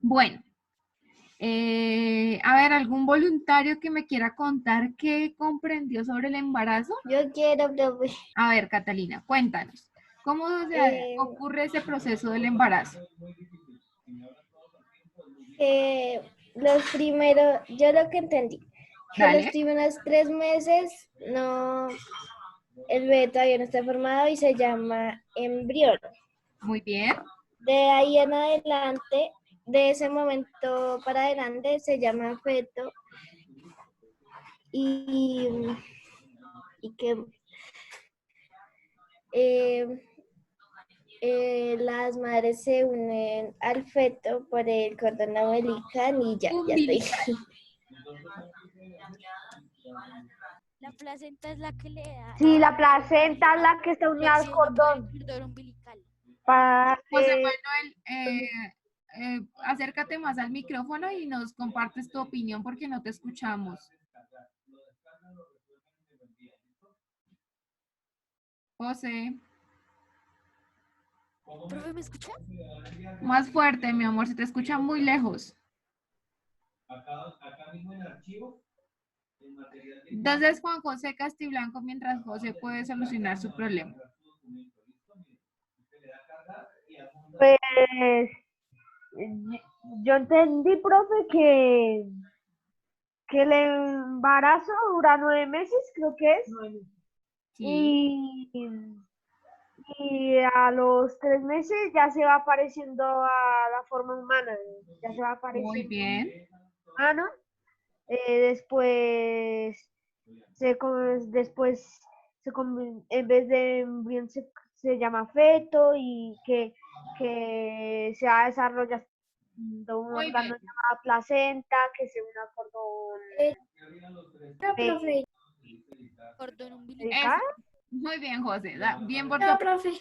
Bueno, a ver, ¿algún voluntario que me quiera contar qué comprendió sobre el embarazo? Yo quiero, profe. A ver, Catalina, cuéntanos. ¿Cómo ocurre ese proceso del embarazo? Los primeros, yo lo que entendí, que los Dale, primeros 3 meses no, el bebé todavía no está formado y se llama embrión. muy bien. De ahí en adelante, de ese momento para adelante se llama feto y, y que las madres se unen al feto por el cordón umbilical y ya estoy. Umbilical. La placenta es la que le da. Sí, la placenta es la que está unida al Por el cordón. cordón umbilical. Para José que... Manuel, acércate más al micrófono y nos compartes tu opinión porque no te escuchamos. José, ¿Profe, me escucha? más fuerte, mi amor, se te escucha muy lejos. Entonces, Juan José Castiblanco, mientras José puede solucionar su problema. Pues yo entendí, profe, que el embarazo dura 9 meses, creo que es. Sí, Y a los 3 meses ya se va apareciendo a la forma humana, ya se va muy apareciendo bien. humano. Después después en vez de embrión se llama feto y que se va desarrollando un Muy órgano bien. llamado placenta, que se une al cordón No, profe. Cordón umbilical. umbilical. Eso. Muy bien, José. Bien por tu No, profe.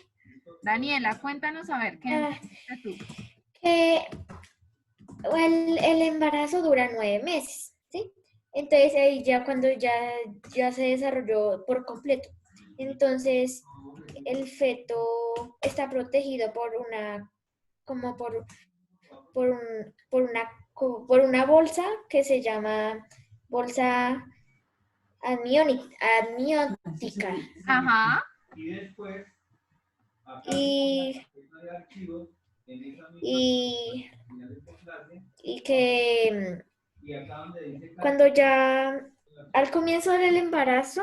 Daniela, cuéntanos a ver qué entendiste tú. Que el embarazo dura 9 meses, ¿sí? Entonces ahí ya cuando ya se desarrolló por completo. Entonces el feto está protegido por una, como por una bolsa que se llama bolsa amniótica. Ajá. Y, y, y que cuando ya al comienzo del embarazo,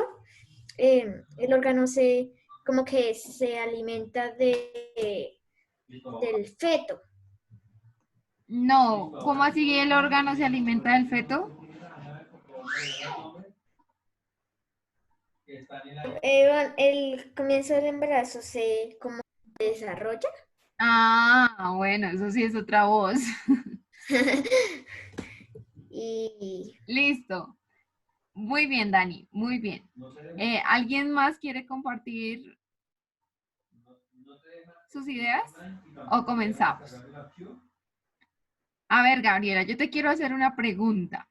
el órgano como que se alimenta del feto. No, ¿cómo así el órgano se alimenta del feto? El comienzo del embarazo se como desarrolla. Ah, bueno, eso sí es otra voz. Y Listo. Muy bien, Dani, muy bien. ¿Alguien más quiere compartir sus ideas? ¿O comenzamos? A ver, Gabriela, yo te quiero hacer una pregunta.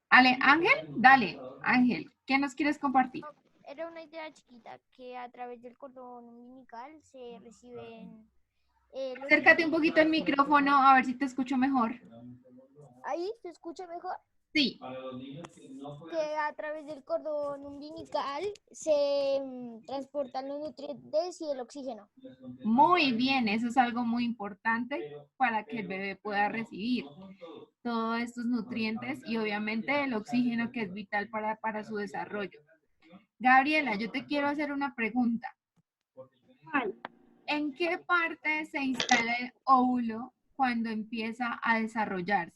Ángel, dale, Ángel, ¿qué nos quieres compartir? Era una idea chiquita que a través del cordón umbilical se reciben los Acércate un poquito al micrófono, a ver si te escucho mejor. Ahí se escucha mejor. Sí. Que a través del cordón umbilical se transportan los nutrientes y el oxígeno. Muy bien, eso es algo muy importante para que el bebé pueda recibir todos estos nutrientes y obviamente el oxígeno que es vital para su desarrollo. Gabriela, yo te quiero hacer una pregunta. ¿En qué parte se instala el óvulo cuando empieza a desarrollarse?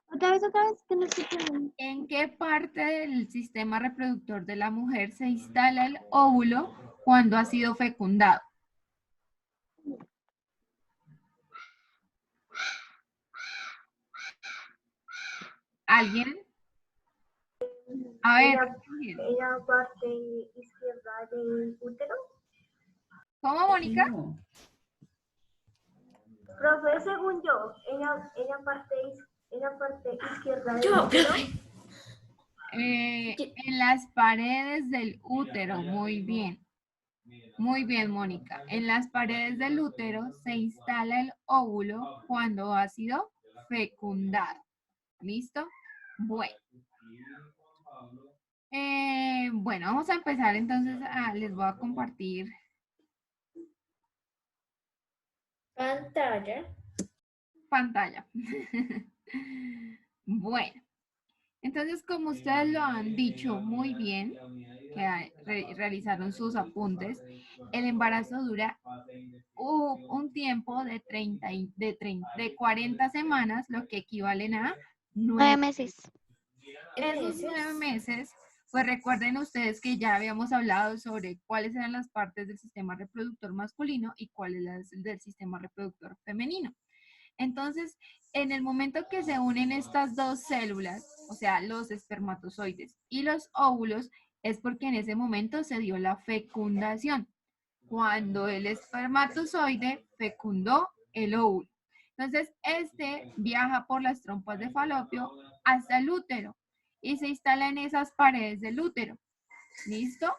Otra vez, que no escuché bien. ¿En qué parte del sistema reproductor de la mujer se instala el óvulo cuando ha sido fecundado? ¿Alguien? A ver, Ángel. En la parte izquierda del útero. ¿Cómo, Mónica? Profe, según yo, en la parte izquierda del yo, útero. profe. En las paredes del útero, muy bien. Muy bien, Mónica. En las paredes del útero se instala el óvulo cuando ha sido fecundado. ¿Listo? Bueno. Bueno, vamos a empezar entonces. Les voy a compartir pantalla. Bueno, entonces como ustedes lo han dicho muy bien, que realizaron sus apuntes, el embarazo dura un tiempo de 40 semanas, lo que equivalen a 9 9 meses. Esos 9 meses, pues recuerden ustedes que ya habíamos hablado sobre cuáles eran las partes del sistema reproductor masculino y cuáles las del sistema reproductor femenino. Entonces, en el momento que se unen estas dos células, o sea, los espermatozoides y los óvulos, es porque en ese momento se dio la fecundación, cuando el espermatozoide fecundó el óvulo. Entonces, este viaja por las trompas de falopio hasta el útero y se instala en esas paredes del útero. ¿Listo?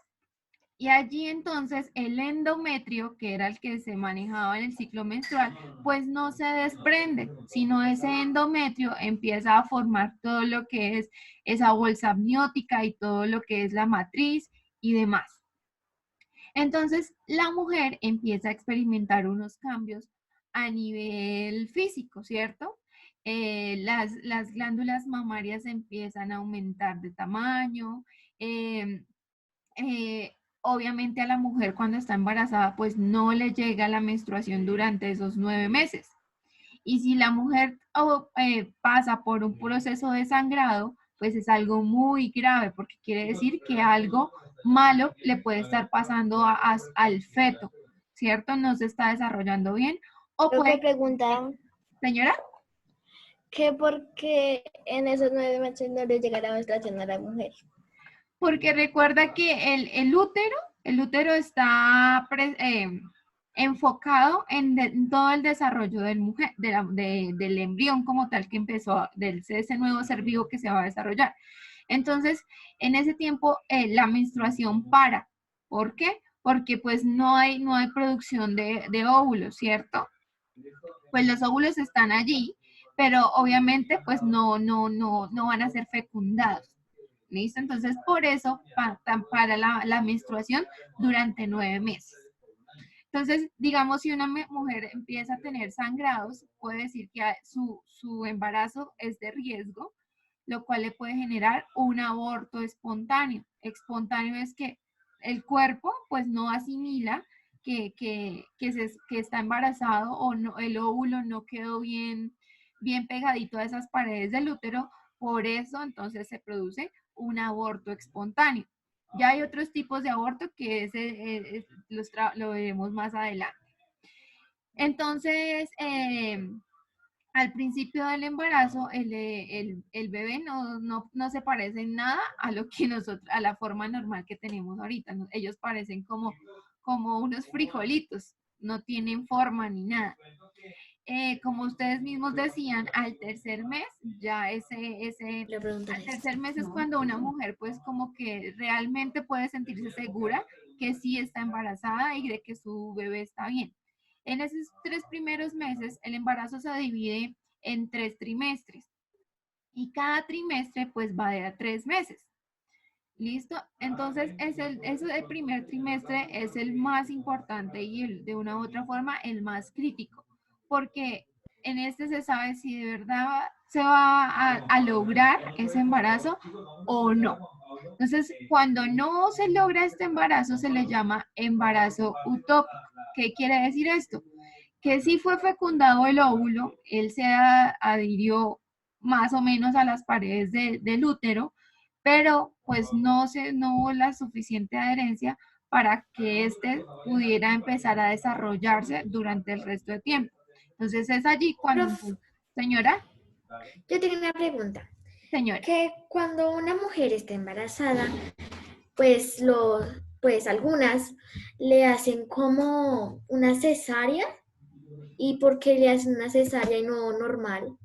Y allí entonces el endometrio, que era el que se manejaba en el ciclo menstrual, pues no se desprende, sino ese endometrio empieza a formar todo lo que es esa bolsa amniótica y todo lo que es la matriz y demás. Entonces la mujer empieza a experimentar unos cambios a nivel físico, ¿cierto? Las glándulas mamarias empiezan a aumentar de tamaño, eh, obviamente a la mujer cuando está embarazada pues no le llega la menstruación durante esos 9 meses. Y si la mujer pasa por un proceso de sangrado, pues es algo muy grave porque quiere decir que algo malo le puede estar pasando al feto, ¿cierto? No se está desarrollando bien. O Lo que puede, preguntaban, señora, que por qué en esos 9 meses no le llega la menstruación a la mujer. porque recuerda que el útero está enfocado en todo el desarrollo del embrión como tal que empezó, ese nuevo ser vivo que se va a desarrollar. Entonces, en ese tiempo, la menstruación para. ¿Por qué? Porque pues no hay producción de óvulos, ¿cierto? Pues los óvulos están allí, pero obviamente pues no van a ser fecundados. ¿Listo? Entonces, por eso para la menstruación durante 9 meses. Entonces, digamos, si una mujer empieza a tener sangrados, puede decir que su embarazo es de riesgo, lo cual le puede generar un aborto espontáneo. Espontáneo es que el cuerpo pues no asimila que está embarazado o no, el óvulo no quedó bien pegadito a esas paredes del útero, por eso entonces se produce un aborto espontáneo. Ya hay otros tipos de aborto que lo veremos más adelante. Entonces, al principio del embarazo, el bebé no se parece en nada a lo que a la forma normal que tenemos ahorita. Ellos parecen como unos frijolitos, no tienen forma ni nada. Como ustedes mismos decían, al tercer mes, ya al tercer mes es cuando una mujer pues como que realmente puede sentirse segura que sí está embarazada y de que su bebé está bien. En esos 3 primeros meses, el embarazo se divide en 3 trimestres y cada trimestre pues va de 3 meses. ¿Listo? Entonces, el primer trimestre es el más importante y de una u otra forma el más crítico, porque en este se sabe si de verdad se va a lograr ese embarazo o no. Entonces, cuando no se logra este embarazo, se le llama embarazo utópico. ¿Qué quiere decir esto? Que sí fue fecundado el óvulo, él se adhirió más o menos a las paredes del útero, pero pues no hubo la suficiente adherencia para que éste pudiera empezar a desarrollarse durante el resto de tiempo. Entonces es allí cuando, señora. Yo tengo una pregunta. Señora. Que cuando una mujer está embarazada, pues algunas le hacen como una cesárea. ¿Y por qué le hacen una cesárea y no normal?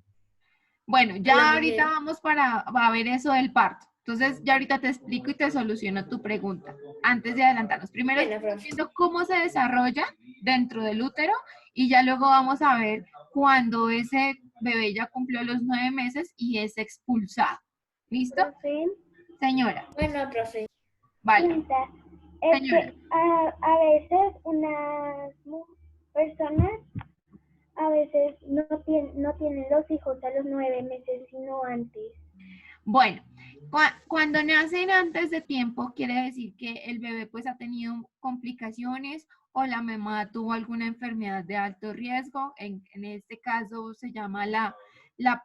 Bueno, ya ahorita vamos a ver eso del parto. Entonces, ya ahorita te explico y te soluciono tu pregunta. Antes de adelantarnos, primero Bueno, estamos profe. viendo cómo se desarrolla dentro del útero y ya luego vamos a ver cuando ese bebé ya cumplió los 9 meses y es expulsado. ¿Listo? Profe, Señora, Bueno, profe. vale. pregunta, es Señora. que a veces unas personas a veces no tienen los hijos a los 9 meses, sino antes. Bueno, cuando nacen antes de tiempo, quiere decir que el bebé pues ha tenido complicaciones o la mamá tuvo alguna enfermedad de alto riesgo. En este caso se llama la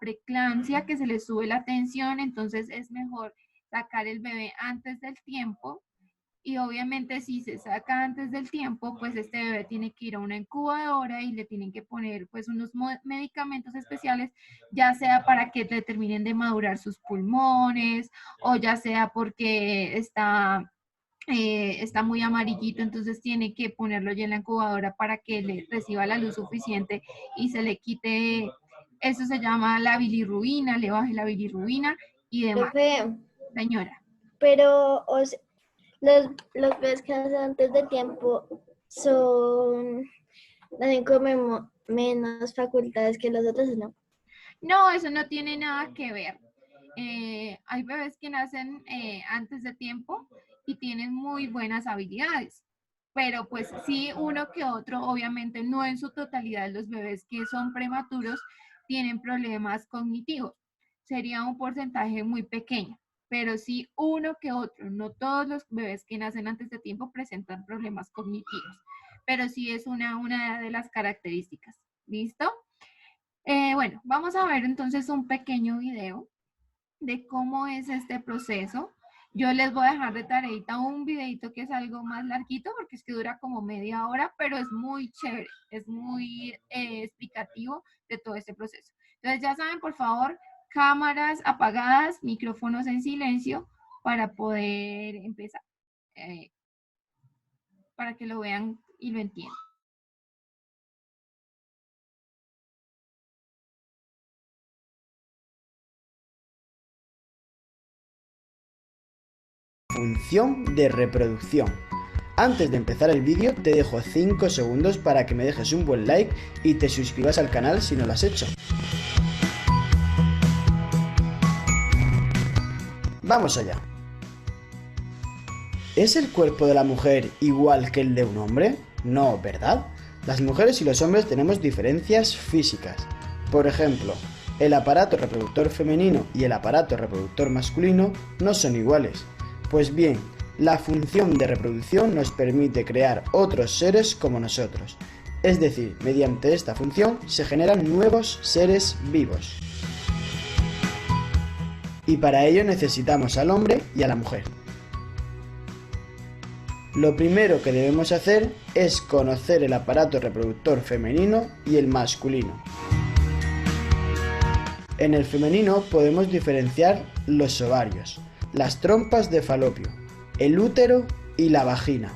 preeclampsia, que se le sube la tensión, entonces es mejor sacar el bebé antes del tiempo. Y obviamente si se saca antes del tiempo, pues este bebé tiene que ir a una incubadora y le tienen que poner pues unos medicamentos especiales, ya sea para que le terminen de madurar sus pulmones o ya sea porque está muy amarillito, entonces tiene que ponerlo ya en la incubadora para que le reciba la luz suficiente y se le quite, eso se llama la bilirrubina, le baje la bilirrubina y demás. Profe, Señora. pero los bebés que nacen antes de tiempo nacen con menos facultades que los otros, ¿no? No, eso no tiene nada que ver. Hay bebés que nacen antes de tiempo y tienen muy buenas habilidades, pero pues sí, uno que otro, obviamente no en su totalidad, los bebés que son prematuros tienen problemas cognitivos. Sería un porcentaje muy pequeño, pero sí uno que otro, no todos los bebés que nacen antes de tiempo presentan problemas cognitivos, pero sí es una de las características. ¿Listo? Bueno, vamos a ver entonces un pequeño video de cómo es este proceso. Yo les voy a dejar de tareita un videito que es algo más larguito porque es que dura como media hora, pero es muy chévere, es muy explicativo de todo este proceso. Entonces ya saben, por favor, cámaras apagadas, micrófonos en silencio para poder empezar, para que lo vean y lo entiendan. Función de reproducción. Antes de empezar el vídeo te dejo 5 segundos para que me dejes un buen like y te suscribas al canal si no lo has hecho. Vamos allá. ¿Es el cuerpo de la mujer igual que el de un hombre? No, ¿verdad? Las mujeres y los hombres tenemos diferencias físicas. Por ejemplo, el aparato reproductor femenino y el aparato reproductor masculino no son iguales. Pues bien, la función de reproducción nos permite crear otros seres como nosotros. Es decir, mediante esta función se generan nuevos seres vivos. Y para ello necesitamos al hombre y a la mujer. Lo primero que debemos hacer es conocer el aparato reproductor femenino y el masculino. En el femenino podemos diferenciar los ovarios, las trompas de falopio, el útero y la vagina.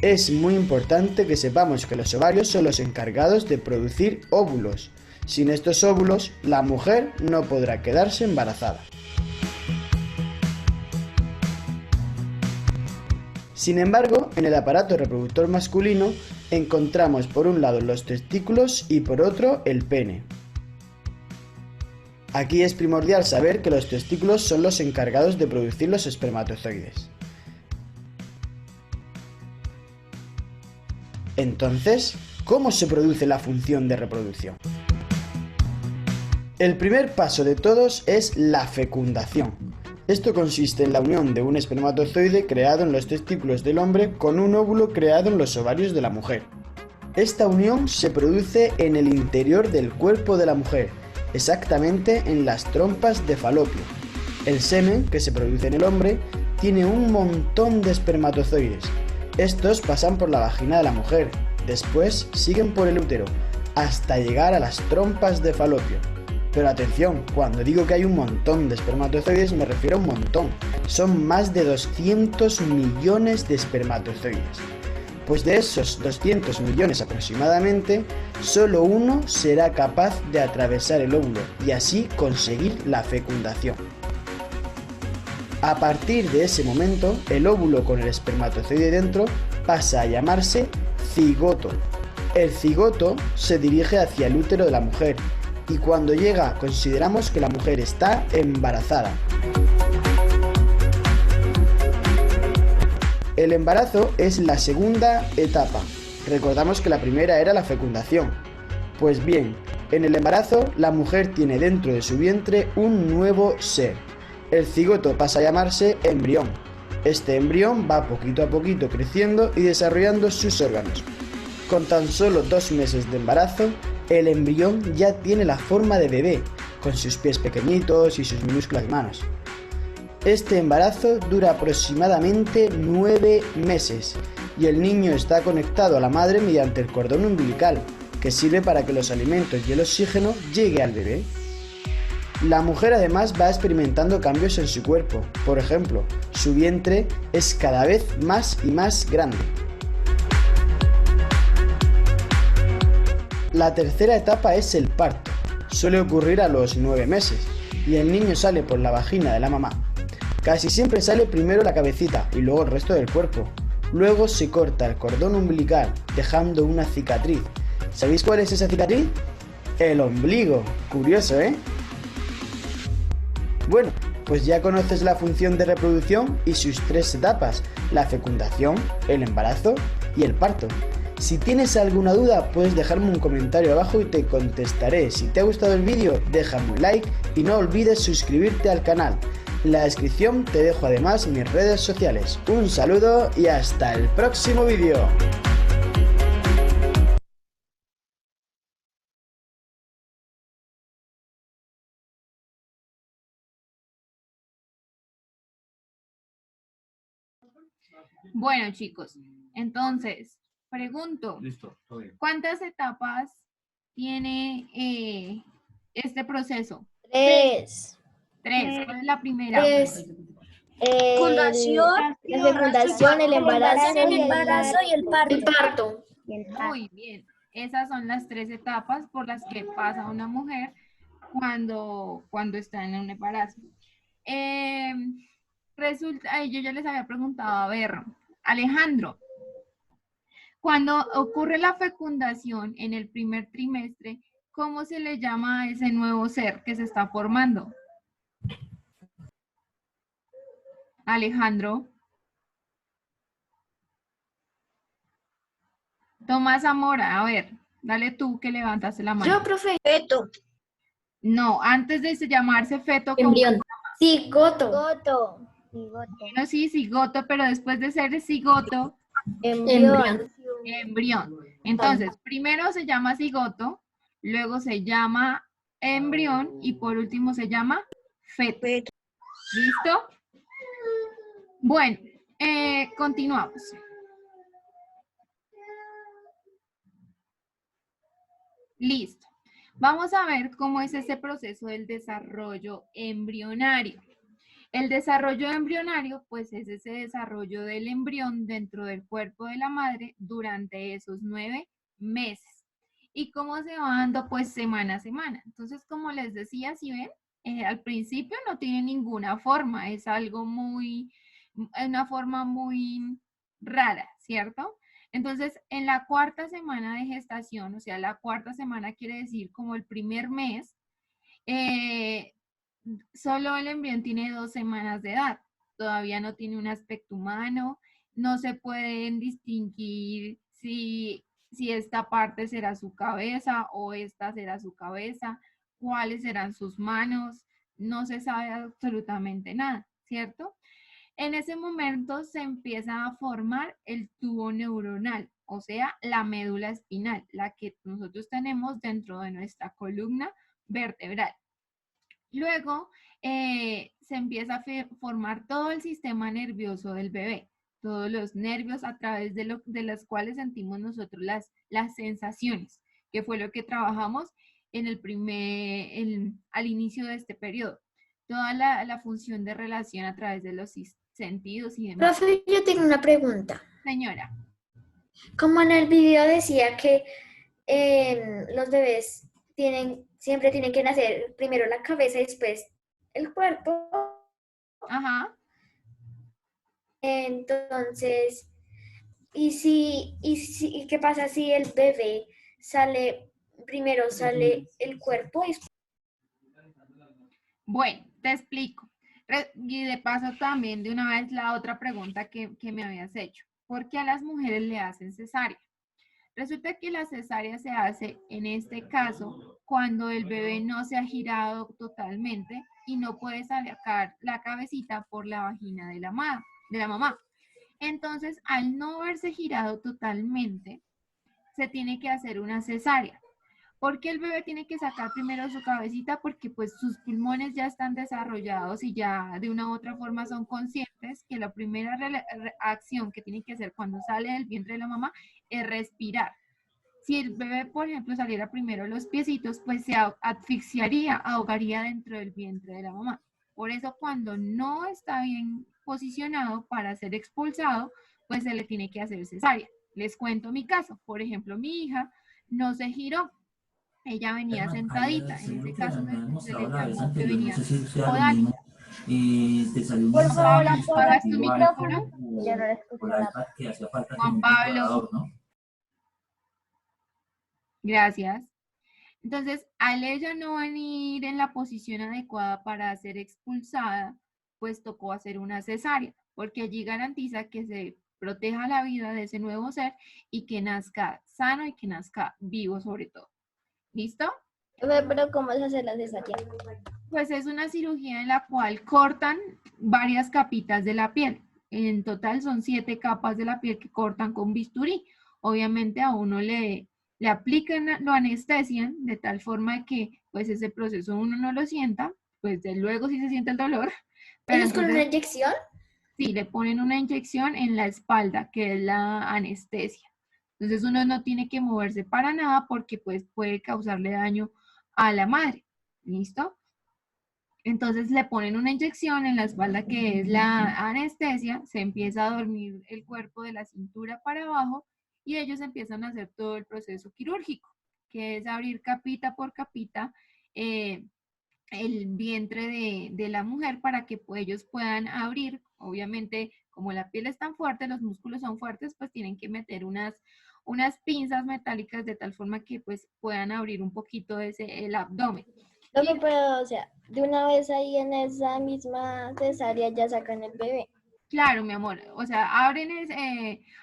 Es muy importante que sepamos que los ovarios son los encargados de producir óvulos. Sin estos óvulos, la mujer no podrá quedarse embarazada. Sin embargo, en el aparato reproductor masculino encontramos por un lado los testículos y por otro el pene. Aquí es primordial saber que los testículos son los encargados de producir los espermatozoides. Entonces, ¿cómo se produce la función de reproducción? El primer paso de todos es la fecundación. Esto consiste en la unión de un espermatozoide creado en los testículos del hombre con un óvulo creado en los ovarios de la mujer. Esta unión se produce en el interior del cuerpo de la mujer, exactamente en las trompas de falopio. El semen, que se produce en el hombre, tiene un montón de espermatozoides. Estos pasan por la vagina de la mujer, después siguen por el útero, hasta llegar a las trompas de falopio. Pero atención, cuando digo que hay un montón de espermatozoides me refiero a un montón. Son más de 200 millones de espermatozoides. Pues de esos 200 millones aproximadamente, solo uno será capaz de atravesar el óvulo y así conseguir la fecundación. A partir de ese momento, el óvulo con el espermatozoide dentro pasa a llamarse cigoto. El cigoto se dirige hacia el útero de la mujer y cuando llega consideramos que la mujer está embarazada. El embarazo es la segunda etapa. Recordamos que la primera era la fecundación. Pues bien, en el embarazo la mujer tiene dentro de su vientre un nuevo ser. El cigoto pasa a llamarse embrión. Este embrión va poquito a poquito creciendo y desarrollando sus órganos. Con tan solo 2 meses de embarazo, el embrión ya tiene la forma de bebé, con sus pies pequeñitos y sus minúsculas manos. Este embarazo dura aproximadamente 9 meses y el niño está conectado a la madre mediante el cordón umbilical, que sirve para que los alimentos y el oxígeno llegue al bebé. La mujer además va experimentando cambios en su cuerpo. Por ejemplo, su vientre es cada vez más y más grande. La tercera etapa es el parto. Suele ocurrir a los 9 meses y el niño sale por la vagina de la mamá. Casi siempre sale primero la cabecita y luego el resto del cuerpo. Luego se corta el cordón umbilical, dejando una cicatriz. ¿Sabéis cuál es esa cicatriz? El ombligo. Curioso, ¿eh? Bueno, pues ya conoces la función de reproducción y sus 3 etapas: la fecundación, el embarazo y el parto. Si tienes alguna duda, puedes dejarme un comentario abajo y te contestaré. Si te ha gustado el vídeo, déjame un like y no olvides suscribirte al canal. En la descripción te dejo además mis redes sociales. Un saludo y hasta el próximo vídeo. Bueno, chicos, entonces, pregunto, Listo, todo bien. ¿cuántas etapas tiene este proceso? 3. 3. ¿Cuál es la primera? 3. La fecundación, el embarazo y el parto. Muy bien. Esas son las 3 etapas por las que pasa una mujer cuando está en un embarazo. Resulta, yo ya les había preguntado, a ver, Alejandro, cuando ocurre la fecundación en el primer trimestre, ¿cómo se le llama a ese nuevo ser que se está formando? Alejandro. Tomás Zamora, a ver, dale tú que levantaste la mano. Yo, profe. Feto. No, antes de llamarse feto, ¿cómo? Embrión. Cigoto. Bueno, sí, cigoto, pero después de ser cigoto, Embrión. embrión. Entonces, primero se llama cigoto, luego se llama embrión y por último se llama feto. ¿Listo? Bueno, continuamos. Listo. Vamos a ver cómo es ese proceso del desarrollo embrionario. El desarrollo embrionario, pues es ese desarrollo del embrión dentro del cuerpo de la madre durante esos 9 meses. ¿Y cómo se va dando? Pues semana a semana. Entonces, como les decía, si ven, al principio no tiene ninguna forma, es algo una forma muy rara, ¿cierto? Entonces, en la 4ª semana de gestación, o sea, la 4ª semana quiere decir como el primer mes, solo el embrión tiene 2 semanas de edad, todavía no tiene un aspecto humano, no se pueden distinguir si esta parte será su cabeza o esta será su cabeza, cuáles serán sus manos, no se sabe absolutamente nada, ¿cierto? En ese momento se empieza a formar el tubo neuronal, o sea, la médula espinal, la que nosotros tenemos dentro de nuestra columna vertebral. Luego se empieza a formar todo el sistema nervioso del bebé, todos los nervios a través de los cuales sentimos nosotros las sensaciones, que fue lo que trabajamos al inicio de este periodo. Toda la función de relación a través de los sentidos y demás. Profe, yo tengo una pregunta. Señora. Como en el video decía que los bebés siempre tienen que nacer primero la cabeza y después el cuerpo. Ajá. Entonces, ¿y qué pasa si el bebé primero sale el cuerpo y Bueno, te explico. Y de paso también de una vez la otra pregunta que me habías hecho. ¿Por qué a las mujeres le hacen cesárea? Resulta que la cesárea se hace en este caso cuando el bebé no se ha girado totalmente y no puede sacar la cabecita por la vagina de la mamá. Entonces, al no haberse girado totalmente, se tiene que hacer una cesárea. ¿Por qué el bebé tiene que sacar primero su cabecita? Porque pues sus pulmones ya están desarrollados y ya de una u otra forma son conscientes que la primera acción que tiene que hacer cuando sale del vientre de la mamá es respirar. Si el bebé, por ejemplo, saliera primero los piecitos, pues se asfixiaría, ahogaría dentro del vientre de la mamá. Por eso cuando no está bien posicionado para ser expulsado, pues se le tiene que hacer cesárea. Les cuento mi caso. Por ejemplo, mi hija no se giró. Ella venía Germán, había, sentadita. En según ese lo que caso me habían se le mostrado la vez llamó que anterior, no venía sé si sea lo podal. mismo, te salió un Por mensaje favor, en Apagas tu dispositivo micrófono, iPhone Ya no la escucho o el nada. iPad que hacía falta como Juan un Pablo. computador, ¿no? Gracias. Entonces, al ella no venir en la posición adecuada para ser expulsada, pues tocó hacer una cesárea, porque allí garantiza que se proteja la vida de ese nuevo ser y que nazca sano y que nazca vivo sobre todo. ¿Listo? pero ¿cómo se hace la cesárea? Pues es una cirugía en la cual cortan varias capitas de la piel. En total son 7 capas de la piel que cortan con bisturí. Obviamente a uno le aplican, lo anestesian de tal forma que pues ese proceso uno no lo sienta, pues de luego sí se siente el dolor, pero ¿Eso es con una entonces inyección? sí le ponen una inyección en la espalda, que es la anestesia. Entonces uno no tiene que moverse para nada porque pues puede causarle daño a la madre. ¿Listo? Entonces le ponen una inyección en la espalda que es la anestesia, se empieza a dormir el cuerpo de la cintura para abajo y ellos empiezan a hacer todo el proceso quirúrgico, que es abrir capita por capita eh, el vientre de la mujer para que ellos puedan abrir. Obviamente, como la piel es tan fuerte, los músculos son fuertes, pues tienen que meter unas pinzas metálicas de tal forma que pues puedan abrir un poquito el abdomen. Pero, o sea, de una vez ahí en esa misma cesárea ya sacan el bebé. Claro, mi amor. O sea,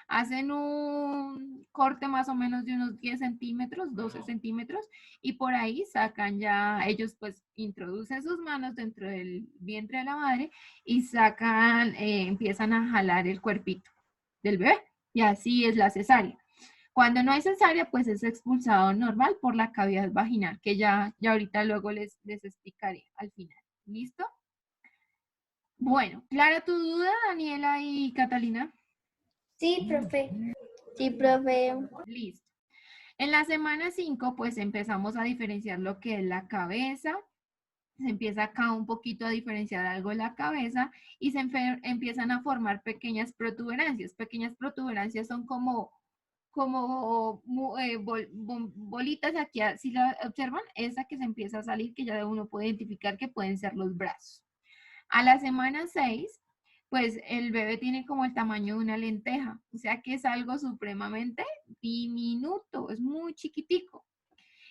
hacen un corte más o menos de unos 10 centímetros, 12 centímetros, y por ahí sacan ya, ellos pues introducen sus manos dentro del vientre de la madre y sacan, empiezan a jalar el cuerpito del bebé. Y así es la cesárea. Cuando no hay cesárea, pues es expulsado normal por la cavidad vaginal, que ya ahorita luego les explicaré al final. ¿Listo? Bueno, ¿clara tu duda, Daniela y Catalina? Sí, profe. Sí, profe. Listo. En la semana 5, pues empezamos a diferenciar lo que es la cabeza. Se empieza acá un poquito a diferenciar algo de la cabeza y se empiezan a formar pequeñas protuberancias. Pequeñas protuberancias son como bolitas aquí, si la observan, esa que se empieza a salir, que ya uno puede identificar que pueden ser los brazos. A la semana 6, pues el bebé tiene como el tamaño de una lenteja, o sea que es algo supremamente diminuto, es muy chiquitico.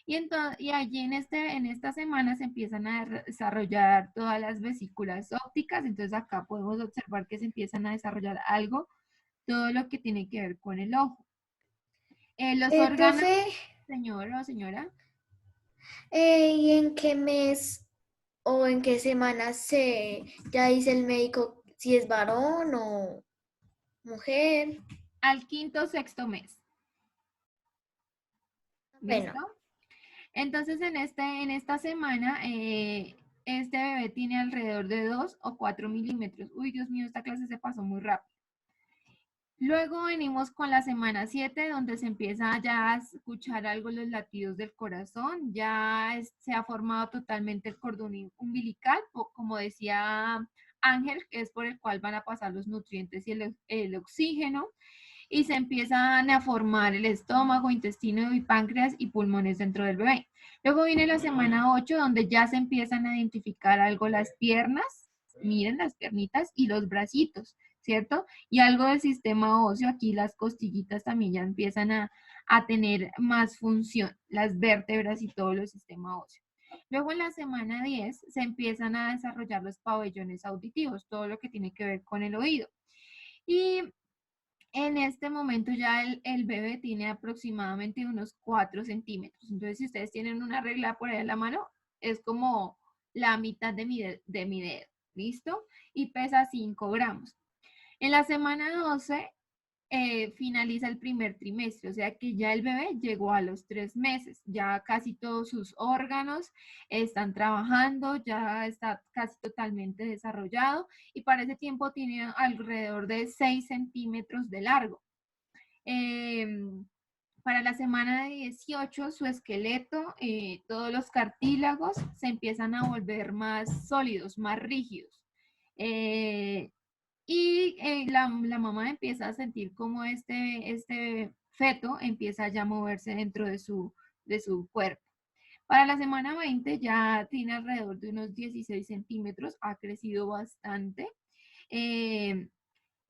Y allí en esta semana se empiezan a desarrollar todas las vesículas ópticas, entonces acá podemos observar que se empiezan a desarrollar algo, todo lo que tiene que ver con el ojo. Los órganos, Profe, señora o señora. ¿y en qué mes o en qué semana ya dice el médico si es varón o mujer? Al quinto o sexto mes. ¿Listo? Bueno, Entonces, en esta semana, este bebé tiene alrededor de 2 o 4 milímetros. Uy, Dios mío, esta clase se pasó muy rápido. Luego venimos con la semana 7, donde se empieza ya a escuchar algo los latidos del corazón. Ya se ha formado totalmente el cordón umbilical, como decía Ángel, que es por el cual van a pasar los nutrientes y el oxígeno. Y se empiezan a formar el estómago, intestino y páncreas y pulmones dentro del bebé. Luego viene la semana 8, donde ya se empiezan a identificar algo las piernas, miren las piernitas y los bracitos. ¿cierto? Y algo del sistema óseo, aquí las costillitas también ya empiezan a tener más función, las vértebras y todo el sistema óseo. Luego en la semana 10 se empiezan a desarrollar los pabellones auditivos, todo lo que tiene que ver con el oído. Y en este momento ya el bebé tiene aproximadamente unos 4 centímetros. Entonces, si ustedes tienen una regla por ahí en la mano, es como la mitad de mi dedo. ¿Listo? Y pesa 5 gramos. En la semana 12 finaliza el primer trimestre, o sea que ya el bebé llegó a los 3 meses, ya casi todos sus órganos están trabajando, ya está casi totalmente desarrollado y para ese tiempo tiene alrededor de 6 centímetros de largo. Para la semana 18, su esqueleto, todos los cartílagos se empiezan a volver más sólidos, más rígidos. La mamá empieza a sentir como este feto empieza ya a moverse dentro de su cuerpo. Para la semana 20 ya tiene alrededor de unos 16 centímetros, ha crecido bastante. Eh,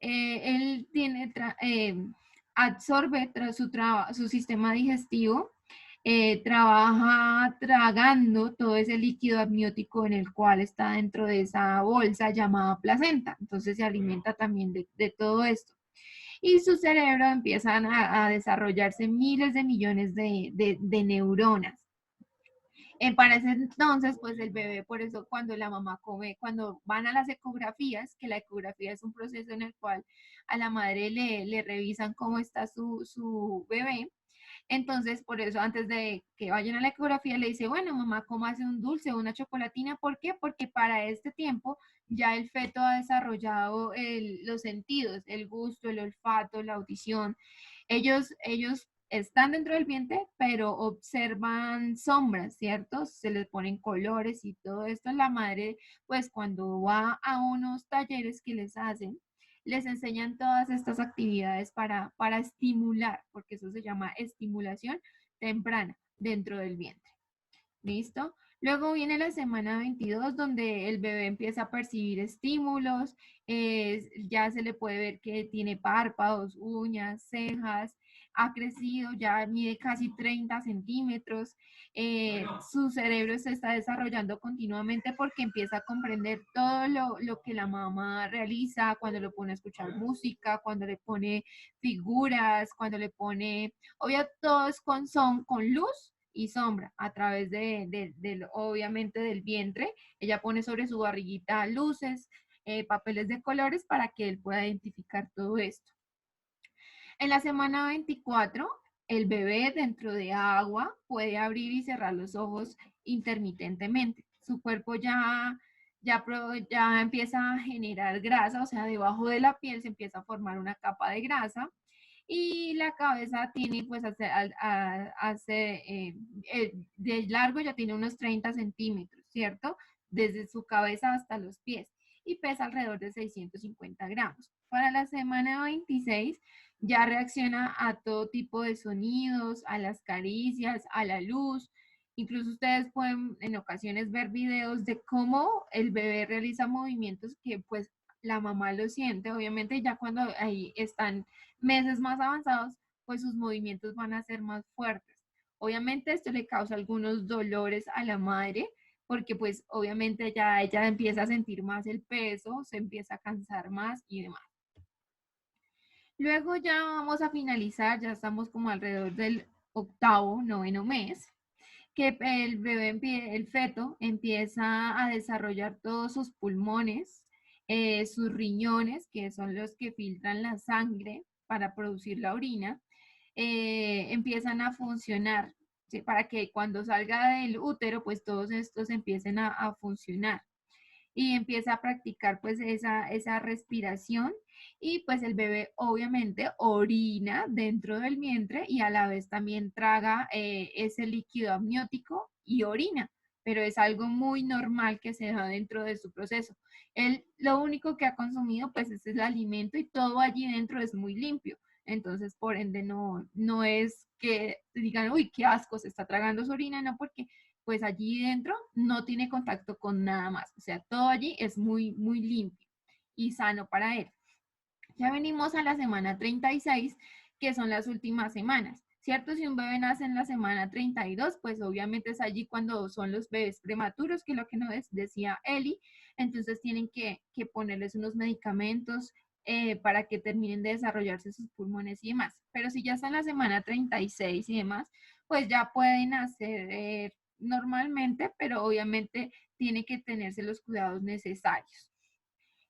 Él absorbe su sistema digestivo, trabaja tragando todo ese líquido amniótico en el cual está dentro de esa bolsa llamada placenta. Entonces se alimenta también de todo esto. Y su cerebro empiezan a desarrollarse miles de millones de neuronas. Para ese entonces, pues el bebé, por eso cuando la mamá come, cuando van a las ecografías, que la ecografía es un proceso en el cual a la madre le revisan cómo está su bebé, entonces por eso antes de que vayan a la ecografía le dice, bueno, mamá, cómase un dulce o una chocolatina, ¿por qué? Porque para este tiempo ya el feto ha desarrollado los sentidos, el gusto, el olfato, la audición. Ellos están dentro del vientre, pero observan sombras, ¿cierto? Se les ponen colores y todo esto. La madre, pues cuando va a unos talleres que les hacen, les enseñan todas estas actividades para estimular, porque eso se llama estimulación temprana dentro del vientre. ¿Listo? Luego viene la semana 22 donde el bebé empieza a percibir estímulos, ya se le puede ver que tiene párpados, uñas, cejas, ha crecido, ya mide casi 30 centímetros, su cerebro se está desarrollando continuamente porque empieza a comprender todo lo que la mamá realiza, cuando le pone a escuchar música, cuando le pone figuras, cuando le pone, obvio, todo es con son, con luz y sombra a través obviamente del vientre. Ella pone sobre su barriguita luces, papeles de colores para que él pueda identificar todo esto. En la semana 24, el bebé dentro de agua puede abrir y cerrar los ojos intermitentemente. Su cuerpo ya empieza a generar grasa, o sea, debajo de la piel se empieza a formar una capa de grasa y la cabeza tiene, pues, de largo ya tiene unos 30 centímetros, ¿cierto? Desde su cabeza hasta los pies y pesa alrededor de 650 gramos. Para la semana 26 ya reacciona a todo tipo de sonidos, a las caricias, a la luz. Incluso ustedes pueden en ocasiones ver videos de cómo el bebé realiza movimientos que pues la mamá lo siente. Obviamente ya cuando ahí están meses más avanzados, pues sus movimientos van a ser más fuertes. Obviamente esto le causa algunos dolores a la madre, porque pues obviamente ya ella empieza a sentir más el peso, se empieza a cansar más y demás. Luego ya vamos a finalizar, ya estamos como alrededor del octavo, noveno mes, que el bebé, el feto, empieza a desarrollar todos sus pulmones, sus riñones, que son los que filtran la sangre para producir la orina, empiezan a funcionar, ¿sí? Para que cuando salga del útero, pues todos estos empiecen a funcionar y empieza a practicar pues esa respiración y pues el bebé obviamente orina dentro del vientre y a la vez también traga ese líquido amniótico y orina, pero es algo muy normal que se da dentro de su proceso. Él lo único que ha consumido pues es el alimento y todo allí dentro es muy limpio, entonces por ende no es que digan, uy, qué asco, se está tragando su orina, no, porque pues allí dentro no tiene contacto con nada más. O sea, todo allí es muy, muy limpio y sano para él. Ya venimos a la semana 36, que son las últimas semanas, ¿cierto? Si un bebé nace en la semana 32, pues obviamente es allí cuando son los bebés prematuros, que es lo que nos decía Eli, entonces tienen que ponerles unos medicamentos para que terminen de desarrollarse sus pulmones y demás. Pero si ya está en la semana 36 y demás, pues ya pueden nacer normalmente, pero obviamente tiene que tenerse los cuidados necesarios.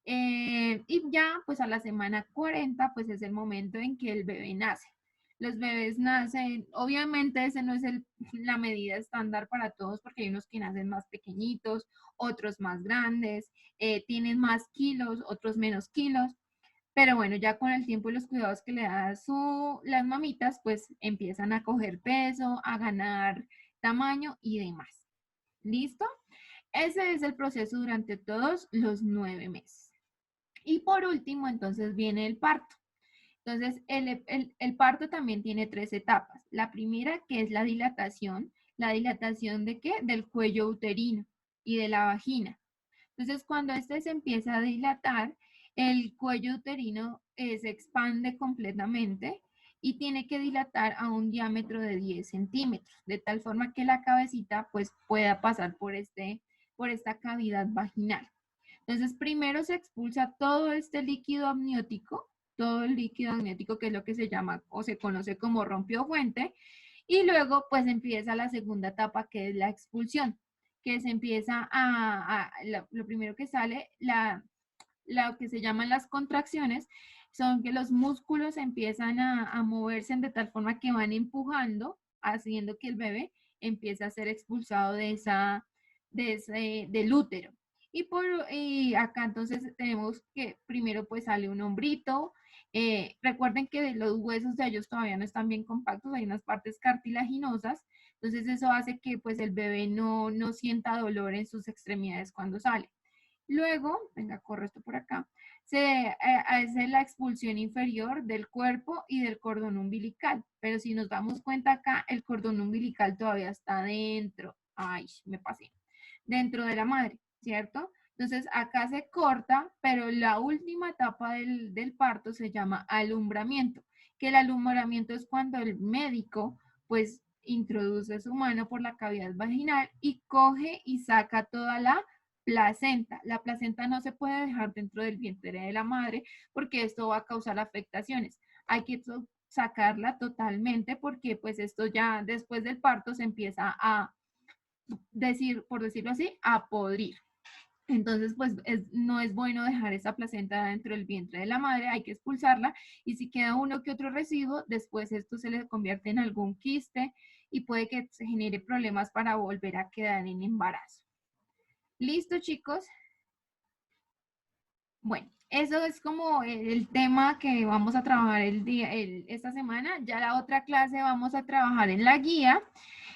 Y ya, pues a la semana 40, pues es el momento en que el bebé nace. Los bebés nacen, obviamente ese no es la medida estándar para todos, porque hay unos que nacen más pequeñitos, otros más grandes, tienen más kilos, otros menos kilos, pero bueno, ya con el tiempo y los cuidados que le da las mamitas, pues empiezan a coger peso, a ganar tamaño y demás. ¿Listo? Ese es el proceso durante todos los 9 meses. Y por último, entonces viene el parto. Entonces, el parto también tiene 3 etapas. La primera, que es la dilatación. ¿La dilatación de qué? Del cuello uterino y de la vagina. Entonces, cuando este se empieza a dilatar, el cuello uterino se expande completamente y tiene que dilatar a un diámetro de 10 centímetros, de tal forma que la cabecita pues pueda pasar por esta cavidad vaginal. Entonces, primero se expulsa todo este líquido amniótico, todo el líquido amniótico, que es lo que se llama o se conoce como rompiofuente, y luego pues empieza la segunda etapa, que es la expulsión, que se empieza lo primero que sale, lo que se llaman las contracciones, son que los músculos empiezan a moverse de tal forma que van empujando, haciendo que el bebé empiece a ser expulsado del útero. Y acá entonces tenemos que primero pues sale un hombrito. Recuerden que los huesos de ellos todavía no están bien compactos, hay unas partes cartilaginosas, entonces eso hace que pues el bebé no sienta dolor en sus extremidades cuando sale. Luego, venga, corro esto por acá, se hace la expulsión inferior del cuerpo y del cordón umbilical, pero si nos damos cuenta acá, el cordón umbilical todavía está dentro, ay, me pasé, dentro de la madre, ¿cierto? Entonces acá se corta, pero la última etapa del parto se llama alumbramiento, que el alumbramiento es cuando el médico pues introduce su mano por la cavidad vaginal y coge y saca toda la placenta. La placenta no se puede dejar dentro del vientre de la madre porque esto va a causar afectaciones. Hay que sacarla totalmente porque pues esto ya después del parto se empieza a por decirlo así, a podrir. Entonces, pues no es bueno dejar esa placenta dentro del vientre de la madre, hay que expulsarla y si queda uno que otro residuo, después esto se le convierte en algún quiste y puede que se genere problemas para volver a quedar en embarazo. ¿Listo, chicos? Bueno, eso es como el tema que vamos a trabajar esta semana. Ya la otra clase vamos a trabajar en la guía.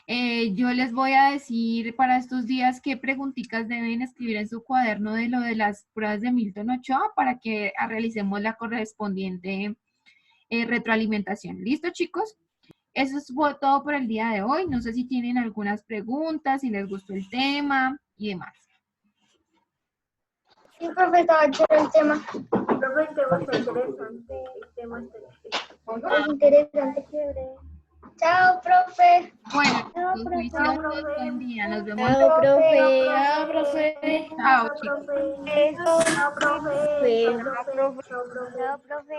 Yo les voy a decir para estos días qué preguntitas deben escribir en su cuaderno de lo de las pruebas de Milton Ochoa para que realicemos la correspondiente retroalimentación. ¿Listo, chicos? Eso es todo por el día de hoy. No sé si tienen algunas preguntas, si les gustó el tema y demás. Sí, profe, estaba chévere el tema. Profe, el tema está interesante. El tema está Es interesante, chévere. Chao, profe. Bueno, Chao, chicos, profe. juiciosos, buen día. Nos vemos. Chao, profe. Chao, profe. Chao, chicos. profe. Chao, profe. Chao, profe.